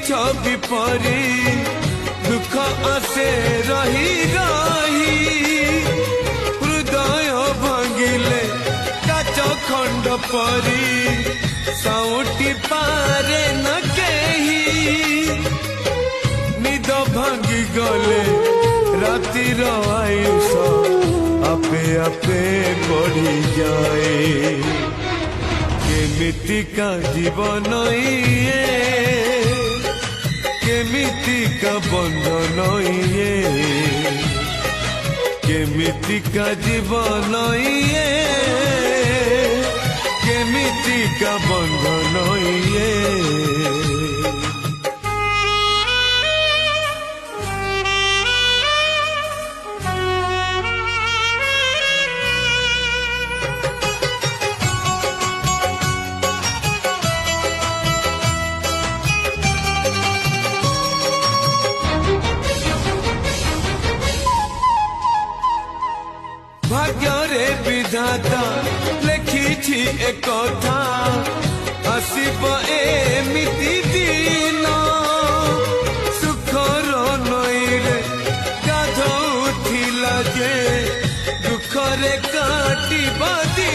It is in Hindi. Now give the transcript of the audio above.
छवि परी दुख आसे रही रही हृदय भांगिले काच खंड परी साउटी पारे न केही निद भांगी गले रातिर आयुष आपे आपे बढ़ी जाए केमितिका जीवन ये केमितिका बंधन ये केमितिका जीवन ये केमितिका बंधन ये भाग्यरे विधाता लेखिछि एक कथा आसिब एमिति दिन सुखर नईरे गाध उठिला जे दुखरे काटिब दिन